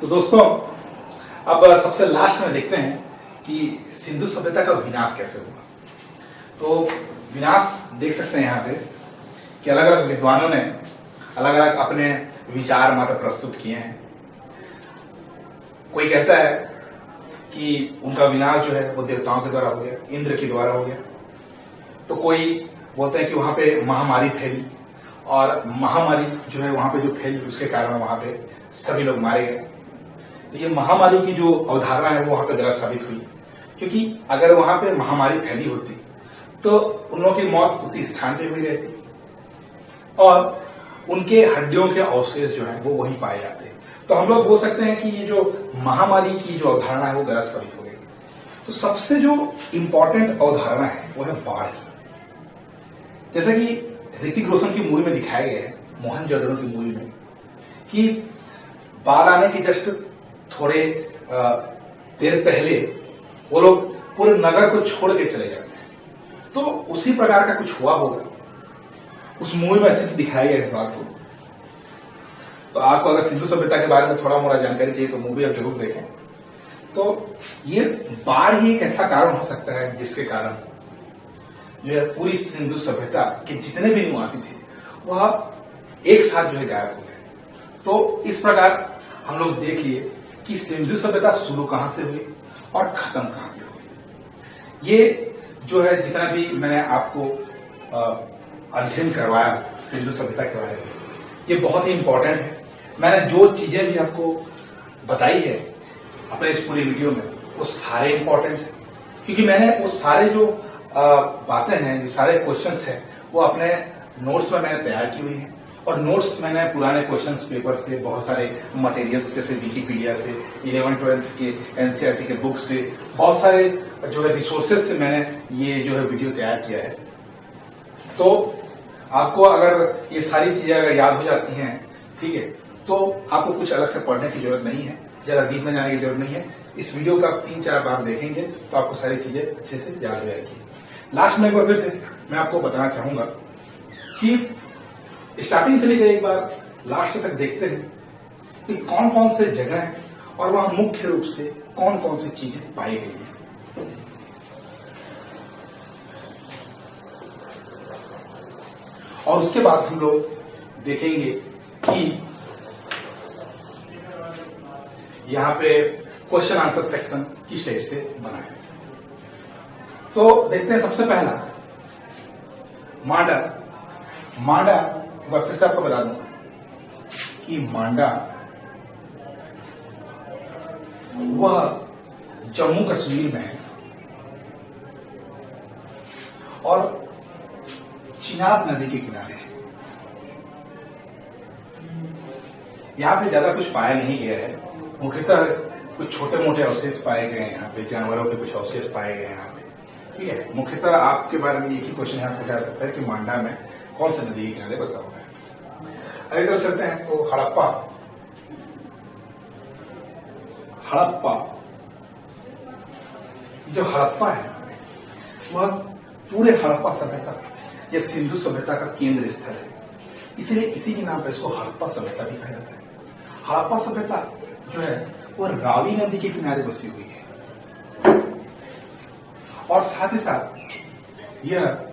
तो दोस्तों, अब सबसे लास्ट में देखते हैं कि सिंधु सभ्यता का विनाश कैसे हुआ। तो विनाश देख सकते हैं यहाँ पे कि अलग अलग विद्वानों ने अलग अलग अपने विचार मत प्रस्तुत किए हैं। कोई कहता है कि उनका विनाश जो है वो देवताओं के द्वारा हो गया, इंद्र के द्वारा हो गया। तो कोई बोलते हैं कि वहां पे महामारी फैली और महामारी जो है वहां पे जो फैली उसके कारण वहां पे सभी लोग मारे गए। तो ये महामारी की जो अवधारणा है वो वहां पे गलत साबित हुई, क्योंकि अगर वहां पे महामारी फैली होती तो उन लोगों की मौत उसी स्थान पे हुई रहती और उनके हड्डियों के अवशेष जो है वो वहीं पाए जाते। तो हम लोग बोल सकते हैं कि ये जो महामारी की जो अवधारणा है वो गलत साबित हो गई। तो सबसे जो इंपॉर्टेंट अवधारणा है वो है बाढ़ की। जैसा कि ऋतिक रोशन की मूवी में दिखाया गया है, मोहनजोदड़ो की मूवी में, कि बाढ़ आने की जस्ट थोड़े देर पहले वो लोग पूरे नगर को छोड़ के चले जाते हैं। तो उसी प्रकार का कुछ हुआ होगा। उस मूवी में अच्छे से दिखाया गया इस बात को। तो आपको अगर सिंधु सभ्यता के बारे में थोड़ा मोड़ा जानकारी चाहिए तो मूवी आप जरूर देखें। तो ये बाढ़ ही एक ऐसा कारण हो सकता है जिसके कारण जो है पूरी सिंधु सभ्यता के जितने भी निवासी थे वह एक साथ जो है गायब हो गए। तो इस प्रकार हम लोग देख लिए कि सिंधु सभ्यता शुरू कहां से हुई और खत्म कहां पे हुई। ये जो है जितना भी मैंने आपको अध्ययन करवाया सिंधु सभ्यता के बारे में, ये बहुत ही इंपॉर्टेंट है। मैंने जो चीजें भी आपको बताई है अपने इस पूरी वीडियो में वो सारे इंपॉर्टेंट है, क्योंकि मैंने वो सारे जो बातें हैं, जो सारे क्वेश्चंस हैं वो अपने नोट्स में मैंने तैयार की हुई है। और नोट्स मैंने पुराने क्वेश्चंस पेपर से, बहुत सारे मटेरियल्स जैसे विकिपीडिया से, 11th-12th के एनसीईआरटी के बुक से, बहुत सारे जो है रिसोर्सेज से मैंने ये जो है वीडियो तैयार किया है। तो आपको अगर ये सारी चीजें अगर याद हो जाती हैं, ठीक है, तो आपको कुछ अलग से पढ़ने की जरूरत नहीं है, ज्यादा डीप में जाने की जरूरत नहीं है। इस वीडियो को आप 3-4 बार देखेंगे तो आपको सारी चीजें अच्छे से याद हो जाएगी। लास्ट में एक बार फिर से मैं आपको बताना चाहूंगा कि स्टार्टिंग से लेकर एक बार लास्ट तक देखते हैं कि कौन कौन से जगह है और वहां मुख्य रूप से कौन कौन सी चीजें पाई गई हैं। और उसके बाद हम लोग देखेंगे कि यहां पे क्वेश्चन आंसर सेक्शन किस टाइप से बना है। तो देखते हैं सबसे पहला मांडा। मांडा फिर से आपको बता दूं कि मांडा वह जम्मू कश्मीर में है और चिनाब नदी के किनारे है। यहां पे ज्यादा कुछ पाया नहीं गया है, मुख्यतः कुछ छोटे मोटे अवशेष पाए गए हैं। यहाँ पे जानवरों के कुछ अवशेष पाए गए हैं यहाँ पे, ठीक है। मुख्यतः आपके बारे में एक ही क्वेश्चन यहाँ पूछा जा सकता है कि मांडा में कौन से नदी के किनारे बसा हुआ है। अगर तरफ चलते हैं तो हड़प्पा। हड़प्पा, जो हड़प्पा है वह पूरे हड़प्पा सभ्यता या सिंधु सभ्यता का केंद्र स्थल है, इसलिए इसी के नाम पर इसको हड़प्पा सभ्यता भी कहा जाता है। हड़प्पा सभ्यता जो है वो रावी नदी के किनारे बसी हुई है और साथ ही साथ यह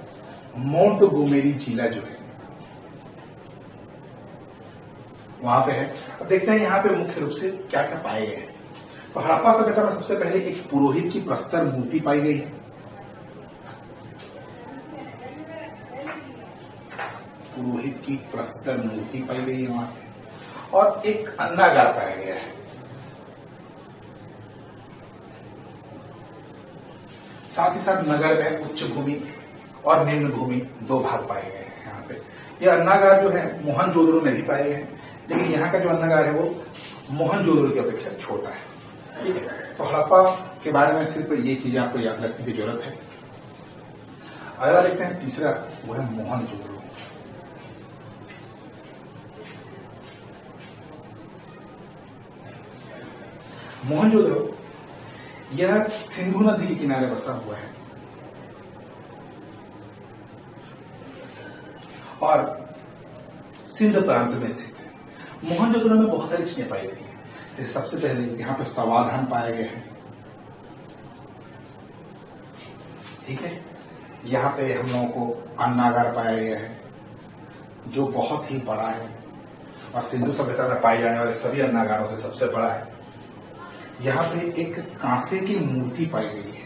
मोंटगोमेरी जिला जो है वहां पे है। अब देखते हैं यहाँ पे मुख्य रूप से क्या क्या पाए गए हैं। तो हड़प्पा सभ्यता में सबसे पहले एक पुरोहित की प्रस्तर मूर्ति पाई गई है। पुरोहित की प्रस्तर मूर्ति पाई गई है वहां पे, और एक अन्नागार पाया गया है। साथ ही साथ नगर में उच्च भूमि और निम्न भूमि 2 भाग पाए गए हैं। यहाँ पे यह अन्नागार जो है मोहनजोदड़ो में भी पाए गए हैं, लेकिन यहाँ का जो अन्नागार है वो मोहनजोदड़ो की अपेक्षा छोटा है, ठीक है। तो हड़प्पा के बारे में सिर्फ ये चीजें आपको याद रखने की जरूरत है। अगला देखते हैं तीसरा, वो है मोहनजोदड़ो। मोहनजोदड़ो यह सिंधु नदी के किनारे बसा हुआ है और सिंध प्रांत में स्थित है। मोहनजोदड़ो में बहुत सारी चीजें पाई गई हैं, जैसे सबसे पहले यहाँ पे समाधान पाए गए हैं, ठीक है। यहाँ पे हम लोगों को अन्नागार पाया गया है जो बहुत ही बड़ा है और सिंधु सभ्यता में पाए जाने वाले सभी अन्नागारों से सबसे बड़ा है। यहाँ पे एक कांसे की मूर्ति पाई गई है।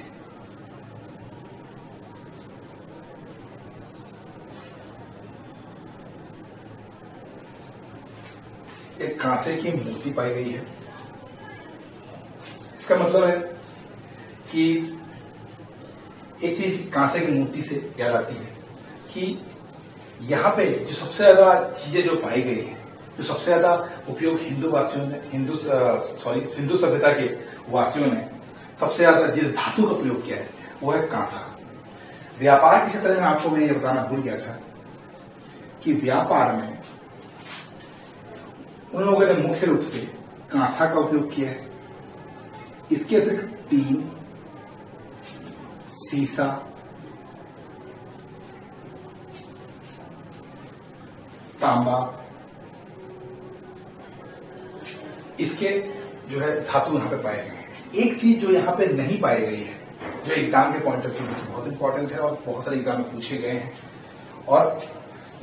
एक कांसे की मूर्ति पाई गई है। इसका मतलब है कि एक चीज कांसे की मूर्ति से याद आती है कि यहाँ पे जो सबसे ज्यादा चीजें जो पाई गई है, जो सबसे ज्यादा उपयोग सिंधु सभ्यता के वासियों ने सबसे ज्यादा जिस धातु का प्रयोग किया है वो है कांसा। व्यापार के क्षेत्र में आपको मैं ये बताना भूल गया था कि व्यापार में उन लोगों ने मुख्य रूप से कांसा का उपयोग किया है। इसके अतिरिक्त टीन, सीसा, तांबा, इसके जो है धातु यहां पे पाए गए हैं। एक चीज जो यहां पे नहीं पाई गई है, जो एग्जाम के पॉइंट ऑफ व्यू से बहुत इंपॉर्टेंट है और बहुत सारे एग्जाम में पूछे गए हैं, और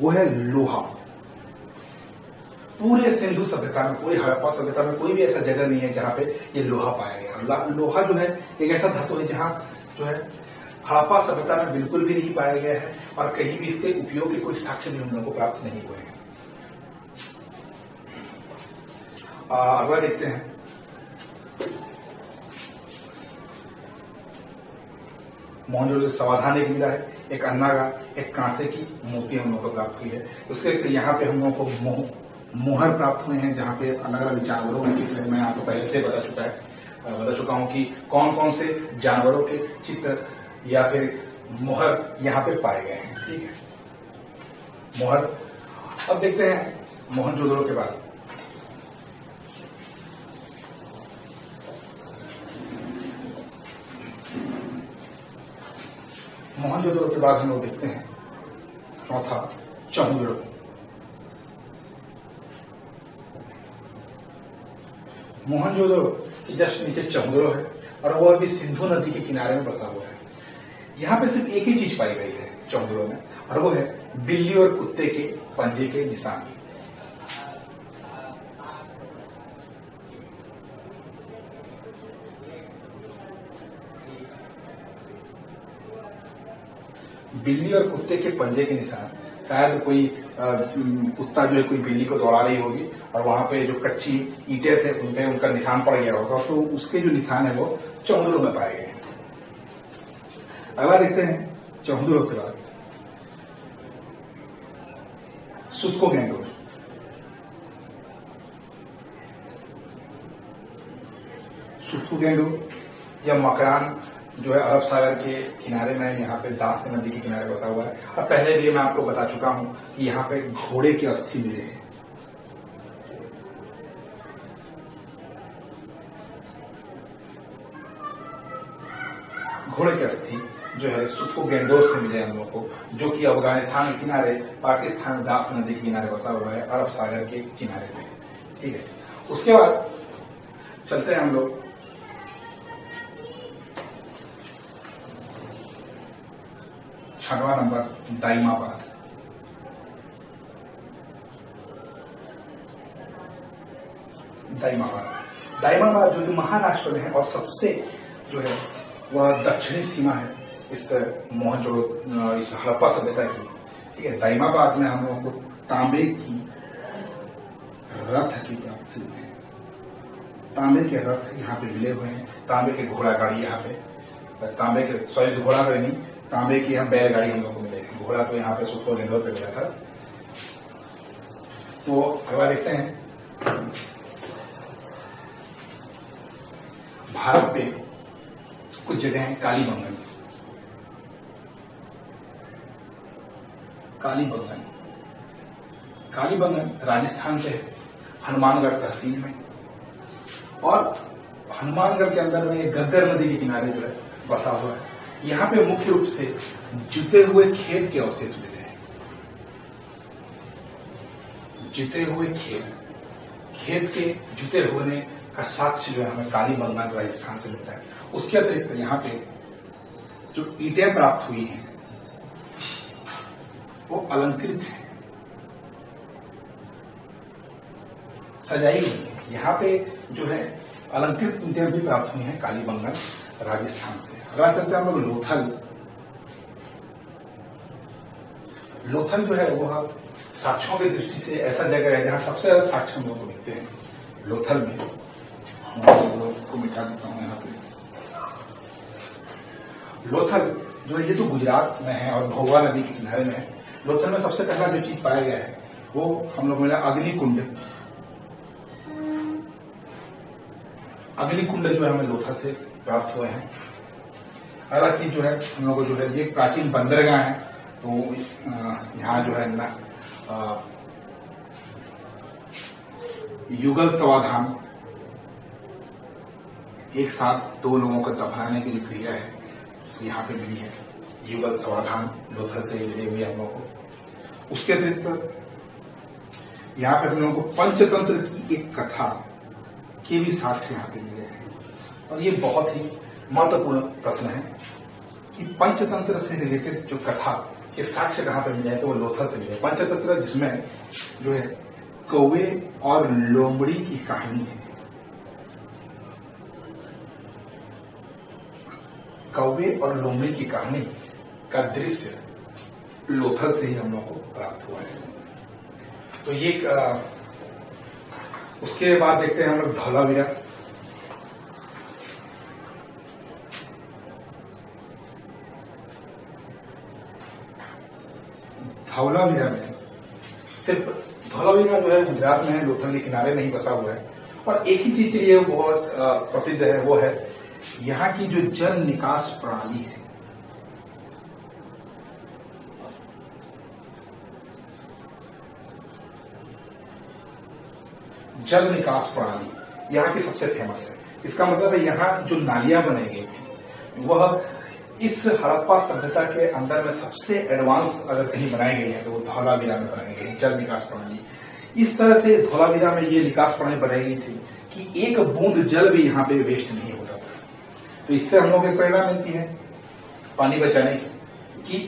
वो है लोहा। पूरे सिंधु सभ्यता में, पूरी हड़प्पा सभ्यता में कोई भी ऐसा जगह नहीं है जहां पे ये लोहा पाया गया। लोहा जो है एक ऐसा धातु है जहां जो है हड़प्पा सभ्यता में बिल्कुल भी नहीं पाया गया है और कहीं भी इसके उपयोग के कोई साक्ष्य भी हम लोगों को प्राप्त नहीं हुए हैं। अगला देखते हैं। मोहनजोदड़ो समाधान एक मिला है, एक अन्नागार, एक कांसे की मूर्ति हम लोगों को प्राप्त हुई है। उसके यहाँ पे हम लोगों को मोहर प्राप्त हुए हैं जहाँ पे अलग अलग जानवरों के चित्र मैं आपको पहले से बता चुका हूं कि कौन कौन से जानवरों के चित्र या फिर मोहर यहाँ पे पाए गए हैं, ठीक है। मोहर। अब देखते हैं मोहनजोदड़ो के बाद। मोहनजोदड़ो के बाद हम लोग देखते हैं चौथा चहुंदड़ो। मोहनजोदड़ो के जस्ट नीचे चहुंदड़ो है और वो अभी सिंधु नदी के किनारे में बसा हुआ है। यहाँ पे सिर्फ एक ही चीज पाई गई है चहुंदड़ो में, और वो है बिल्ली और कुत्ते के पंजे के निशान। बिल्ली और कुत्ते के पंजे के निशान, शायद कोई कुत्ता जो है कोई बिल्ली को दौड़ा रही होगी और वहां पे जो कच्ची ईंटें थे उन पे उनका निशान पड़ गया होगा, तो उसके जो निशान है वो चहुंदड़ो में पाए गए हैं। अगला देखते हैं चहुंदड़ो के बाद सुत्कोगेंडो। सुत्कोगेंडो या मकरान जो है अरब सागर के किनारे में, यहाँ पे दास नदी के किनारे बसा हुआ है। और पहले भी मैं आपको बता चुका हूं कि यहाँ पे घोड़े की अस्थि मिले हैं। घोड़े की अस्थि जो है सुत्कोगेंडो से मिले हम लोग को, जो कि अफगानिस्तान के किनारे, पाकिस्तान दास नदी के किनारे बसा हुआ है, अरब सागर के किनारे में, ठीक है। उसके बाद चलते हैं हम लोग छठवां नंबर दाइमाबाद। दाइमाबाद जो कि महाराष्ट्र में है और सबसे जो है वह दक्षिणी सीमा है इस मोहनजोदड़ो, इस हड़प्पा सभ्यता की, ठीक है। दाइमाबाद में हम लोगों को तांबे की रथ की प्राप्ति हुई है। तांबे के रथ यहाँ पे मिले हुए हैं, तांबे के घोड़ा गाड़ी यहाँ पे, तांबे के सॉरी घोड़ा गाड़ी नहीं, तांबे की हम बैलगाड़ी हम लोग को मिलेगी। घोड़ा तो यहाँ पे सुत्कोगेंडो पे मिला था। तो अगला देखते हैं भारत पे कुछ जगह है कालीबंगन। कालीबंगन राजस्थान पे है, हनुमानगढ़ तहसील में, और हनुमानगढ़ के अंदर में गग्गर नदी के किनारे जो है बसा हुआ है। यहाँ पे मुख्य रूप से जुते हुए खेत के अवशेष मिले हैं। जुते हुए खेत के जुते होने का साक्ष्य जो है हमें कालीबंगन राजस्थान से मिलता है। उसके अतिरिक्त यहाँ पे जो ईंटें प्राप्त हुई हैं वो अलंकृत है, सजाई हुई है। यहाँ पे जो है अलंकृत ईंटें भी प्राप्त हुई हैं कालीबंगन राजस्थान से। अगर चलते हैं हम लोग लोथल। लोथल जो है वह साक्ष्यों की दृष्टि से ऐसा जगह है जहां सबसे ज्यादा साक्ष्य हम लोग को मिलते हैं। लोथल में को मिटा देता हूं यहाँ पे। लोथल जो है ये तो गुजरात में है और भोगवा नदी के किनारे में है। लोथल में सबसे पहला जो चीज पाया गया है वो हम लोग मिला अग्निकुंड। अग्निकुंड जो है हमें लोथल से प्राप्त हुए हैं। अगला चीज जो है हम लोग को जो है ये प्राचीन बंदरगाह है, तो यहाँ जो है ना युगल समाधान, एक साथ दो लोगों को दफनाने की जो क्रिया है यहाँ पे मिली है। युगल समाधान लोथल से मिली हुई हम लोगों को। उसके अतिरिक्त यहाँ पे हम लोगों को पंचतंत्र की एक कथा के भी साक्ष्य यहाँ पे मिले हैं। और ये बहुत ही महत्वपूर्ण प्रश्न है कि पंचतंत्र से रिलेटेड जो कथा के साक्ष्य कहां पे मिले हैं, तो वो लोथल से मिले। पंचतंत्र जिसमें जो है कौवे और लोमड़ी की कहानी है। कौवे और लोमड़ी की कहानी का दृश्य लोथल से ही हम लोग को प्राप्त हुआ है। तो ये उसके बाद देखते हैं हम लोग धौलावीरा। धौलावीरा में सिर्फ धौलावीरा जो है गुजरात में है, लोथल के किनारे में ही बसा हुआ है। और एक ही चीज के लिए वो बहुत प्रसिद्ध है, वो है यहाँ की जो जल निकास प्रणाली है। जल निकास प्रणाली यहाँ की सबसे फेमस है। इसका मतलब है यहाँ जो नालियां बनाई गई थी वह इस हड़प्पा सभ्यता के अंदर में सबसे एडवांस अगर कहीं बनाई गई है तो वो धौलावीरा में बनाई गई जल निकास प्रणाली। इस तरह से धौलावीरा में ये निकास प्रणाली बनाई गई थी कि एक बूंद जल भी यहाँ पे वेस्ट नहीं होता था। तो इससे हम लोग को प्रेरणा मिलती है पानी बचाने की, कि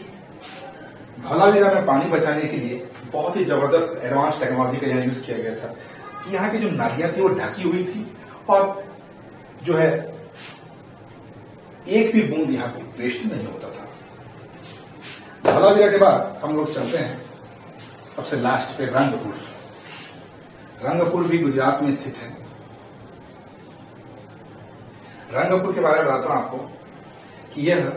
धौलावीरा में पानी बचाने के लिए बहुत ही जबरदस्त एडवांस टेक्नोलॉजी का यहाँ यूज किया गया था कि यहाँ की जो नालियां थी वो ढकी हुई थी और जो है एक भी बूंद यहाँ पे वेस्ट नहीं होता था। धौलावीरा के बाद हम लोग चलते हैं सबसे लास्ट पे रंगपुर। रंगपुर भी गुजरात में स्थित है। रंगपुर के बारे में बताता हूं आपको कि यह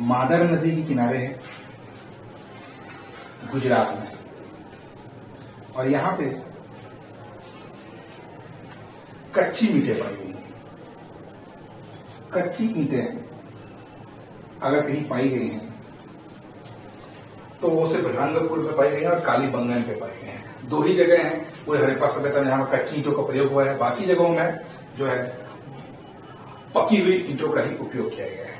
मादर नदी के किनारे है गुजरात में। और यहां पे कच्ची ईंटें पड़ी हुई हैं। कच्ची ईंटें अगर कहीं पाई गई हैं तो वो सिर्फ रंगपुर पे पाई गई है और कालीबंगन पे पाई गई हैं। दो ही जगह हैं पूरे हड़प्पा सभ्यता में जहां कच्ची ईंटों का प्रयोग हुआ है। बाकी जगहों में जो है पकी हुई ईंटों का ही उपयोग किया गया है।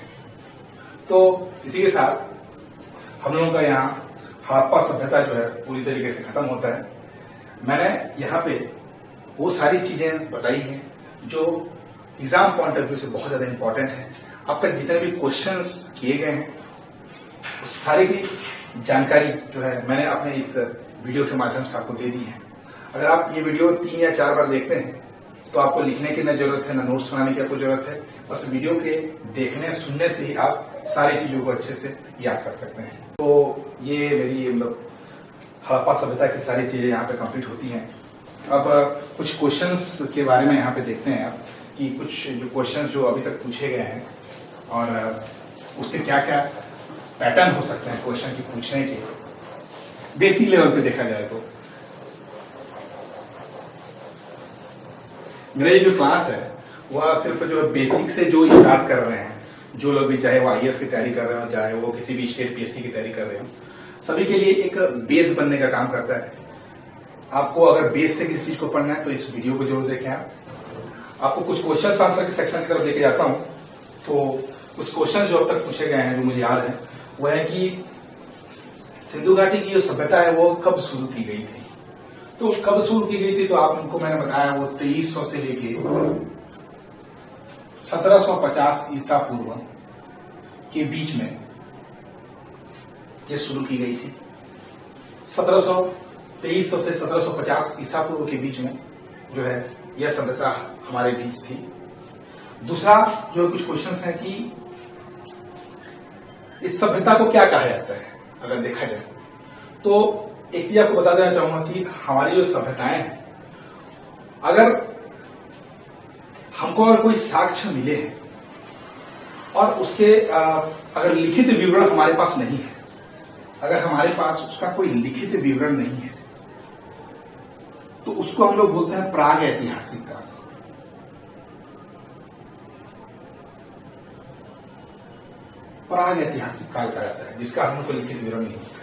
तो इसी के साथ हम लोगों का यहाँ हड़प्पा सभ्यता जो है पूरी तरीके से खत्म होता है। मैंने यहाँ पे वो सारी चीजें बताई हैं जो एग्जाम पॉइंट ऑफ व्यू से बहुत ज्यादा इंपॉर्टेंट है। अब तक जितने भी क्वेश्चंस किए गए हैं उस सारी की जानकारी जो है मैंने अपने इस वीडियो के माध्यम से आपको दे दी है। अगर आप ये वीडियो 3 या 4 बार देखते हैं तो आपको लिखने की न जरूरत है, न नोट्स बनाने की आपको जरूरत है। बस वीडियो के देखने सुनने से ही आप सारी चीजों को अच्छे से याद कर सकते हैं। तो ये मेरी मतलब हड़प्पा सभ्यता की सारी चीजें यहाँ पे कंप्लीट होती हैं। अब कुछ क्वेश्चंस के बारे में यहाँ पे देखते हैं आप कि कुछ जो क्वेश्चंस जो अभी तक पूछे गए हैं और उसके क्या क्या पैटर्न हो सकते हैं क्वेश्चन की पूछने के बेसिक लेवल पे देखा जाए तो। मेरा ये जो क्लास है वह सिर्फ जो बेसिक से जो स्टार्ट कर रहे हैं, जो लोग भी चाहे वो आईएएस की तैयारी कर रहे हो, चाहे वो किसी भी स्टेट पीएससी की तैयारी कर रहे हो, सभी के लिए एक बेस बनने का काम करता है। आपको अगर बेस से किसी चीज को पढ़ना है तो इस वीडियो को जरूर देखें। आपको कुछ क्वेश्चन आंसर के सेक्शन की तरफ लेके जाता हूं। तो कुछ क्वेश्चन जो अब तक पूछे गए हैं जो मुझे याद है वह है कि सिंधु घाटी की जो सभ्यता है वो कब शुरू की गई थी। तो कब शुरू की गई थी? तो आपको मैंने बताया वो 2300 से लेके 1750 ईसा पूर्व के बीच में ये शुरू की गई थी। 2300 से 1750 ईसा पूर्व के बीच में जो है यह सभ्यता हमारे बीच थी। दूसरा जो कुछ क्वेश्चंस हैं कि इस सभ्यता को क्या कहा जाता है अगर देखा जाए तो एक चीज आपको बता देना चाहूंगा कि हमारी जो सभ्यताएं हैं, अगर हमको अगर कोई साक्ष्य मिले हैं और उसके अगर लिखित विवरण हमारे पास नहीं है, अगर हमारे पास उसका कोई लिखित विवरण नहीं है तो उसको हम लोग बोलते हैं प्राग ऐतिहासिक काल। प्राग ऐतिहासिक काल कहा जाता है जिसका हम लोग को लिखित विवरण नहीं होता।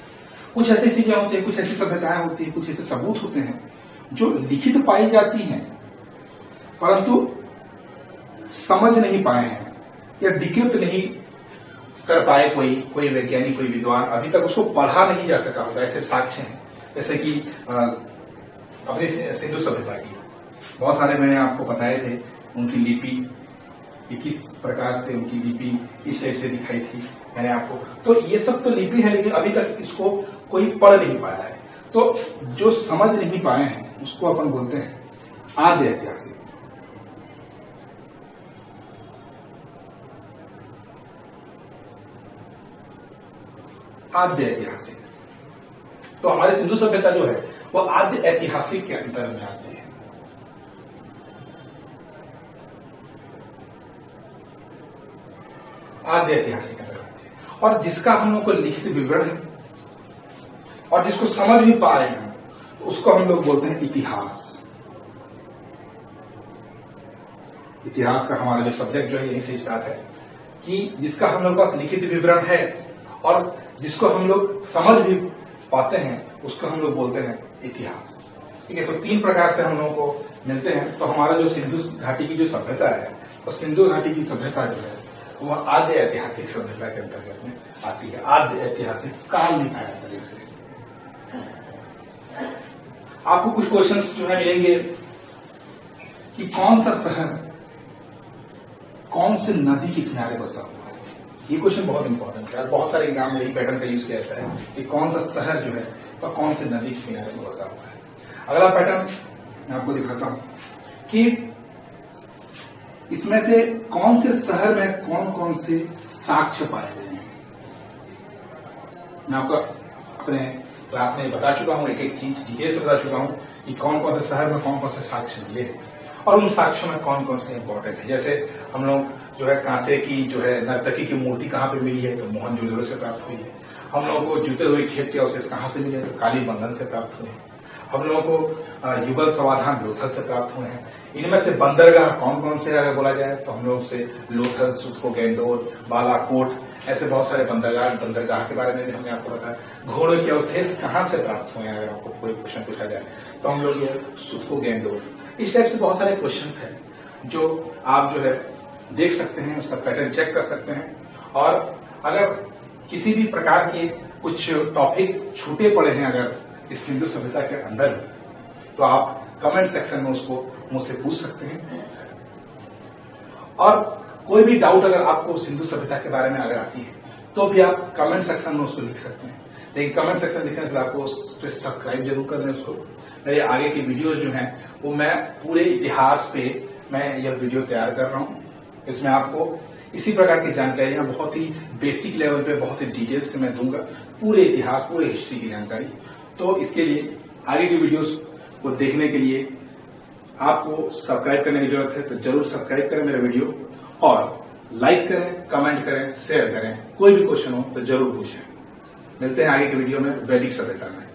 कुछ ऐसी चीजें होती है, कुछ ऐसी सभ्यताएं होती है, कुछ ऐसे सबूत होते हैं जो लिखित पाई जाती हैं परंतु समझ नहीं पाए हैं या डिक्रिप्ट नहीं कर पाए कोई वैज्ञानिक, कोई विद्वान अभी तक उसको पढ़ा नहीं जा सका होगा। ऐसे साक्ष्य हैं जैसे कि अपनी सिंधु सभ्यता की बहुत सारे मैंने आपको बताए थे, उनकी लिपि किस प्रकार से उनकी लिपि इस टाइप से दिखाई थी मैंने आपको। तो ये सब तो लिपि है लेकिन अभी तक इसको कोई पढ़ नहीं पाया है। तो जो समझ नहीं पाए हैं उसको अपन बोलते हैं आद्य ऐतिहासिक। आद्य ऐतिहासिक तो हमारे सिंधु सभ्यता जो है वो आद्य ऐतिहासिक के अंतर में आती है। आद्य ऐतिहासिक अंतर आती है और जिसका हम लोग को लिखित विवरण है और जिसको समझ भी पा रहे हैं तो उसको हम लोग बोलते हैं इतिहास। इतिहास का हमारा जो सब्जेक्ट जो है यहीं से स्टार्ट है कि जिसका हम लोग पास लिखित विवरण है और जिसको हम लोग समझ भी पाते हैं उसको हम लोग बोलते हैं इतिहास। ठीक है, तो तीन प्रकार से हम लोगों को मिलते हैं। तो हमारा जो सिंधु घाटी की जो सभ्यता है और सिंधु घाटी की सभ्यता जो है वह आद्य ऐतिहासिक सभ्यता के अंतर्गत में आती है। आद्य ऐतिहासिक काल लिखा जाता है इससे। आपको कुछ क्वेश्चंस जो है मिलेंगे कि कौन सा शहर कौन से नदी के किनारे बसा हुआ है। ये क्वेश्चन बहुत इंपॉर्टेंट है, बहुत सारे एग्जाम में यही पैटर्न का यूज किया जाता है कि कौन सा शहर जो है वह कौन से नदी के किनारे में बसा हुआ है। अगला पैटर्न मैं आपको दिखाता हूं कि इसमें से कौन से शहर में कौन कौन से साक्ष्य पाए गए हैं। मैं आपको अपने क्लास में बता चुका हूं, एक एक चीज डिटेल से बता चुका हूं कि कौन कौन से शहर में कौन कौन से साक्ष्य मिले हैं और उन साक्ष्यों में कौन कौन से इंपॉर्टेंट है। जैसे हम लोग जो है कांसे की जो है नर्तकी की मूर्ति कहां पे मिली है तो मोहनजोदड़ो से प्राप्त हुई है। हम लोगों को जूते हुए खेत के अवशेष कहां से मिले तो कालीबंगन से प्राप्त हुए हैं। हम लोगों को युगल समाधान लोथल से प्राप्त हुए हैं। इनमें से बंदरगाह कौन कौन से अगर बोला जाए तो हम लोग से लोथल, सुतको, गेंदोर, बालाकोट, ऐसे बहुत सारे बंदरगाह के बारे में भी हमने आपको बताया। घोड़ों के अवशेष कहां से प्राप्त हुए हैं अगर आपको कोई क्वेश्चन पूछा जाए तो हम लोग ये सुतको, गेंदोर, इस टाइप से बहुत सारे क्वेश्चन हैं जो आप जो है देख सकते हैं, उसका पैटर्न चेक कर सकते हैं। और अगर किसी भी प्रकार के कुछ टॉपिक छूटे पड़े हैं अगर इस सिंधु सभ्यता के अंदर तो आप कमेंट सेक्शन में उसको मुझसे पूछ सकते हैं। और कोई भी डाउट अगर आपको सिंधु सभ्यता के बारे में अगर आती है तो भी आप कमेंट सेक्शन में उसको लिख सकते हैं। लेकिन कमेंट सेक्शन लिखने से आपको उस पर सब्सक्राइब जरूर कर दें उसको। मेरे आगे की वीडियोज जो हैं वो मैं पूरे इतिहास पे मैं यह वीडियो तैयार कर रहा हूं। इसमें आपको इसी प्रकार की जानकारियां बहुत ही बेसिक लेवल पे बहुत ही डिटेल से मैं दूंगा, पूरे इतिहास, पूरे हिस्ट्री की जानकारी। तो इसके लिए आगे की वीडियोस को देखने के लिए आपको सब्सक्राइब करने की जरूरत है, तो जरूर सब्सक्राइब करें मेरा वीडियो और लाइक करें, कमेंट करें, शेयर करें। कोई भी क्वेश्चन हो तो जरूर पूछें। मिलते हैं आगे की वीडियो में वैदिक सभ्यता में।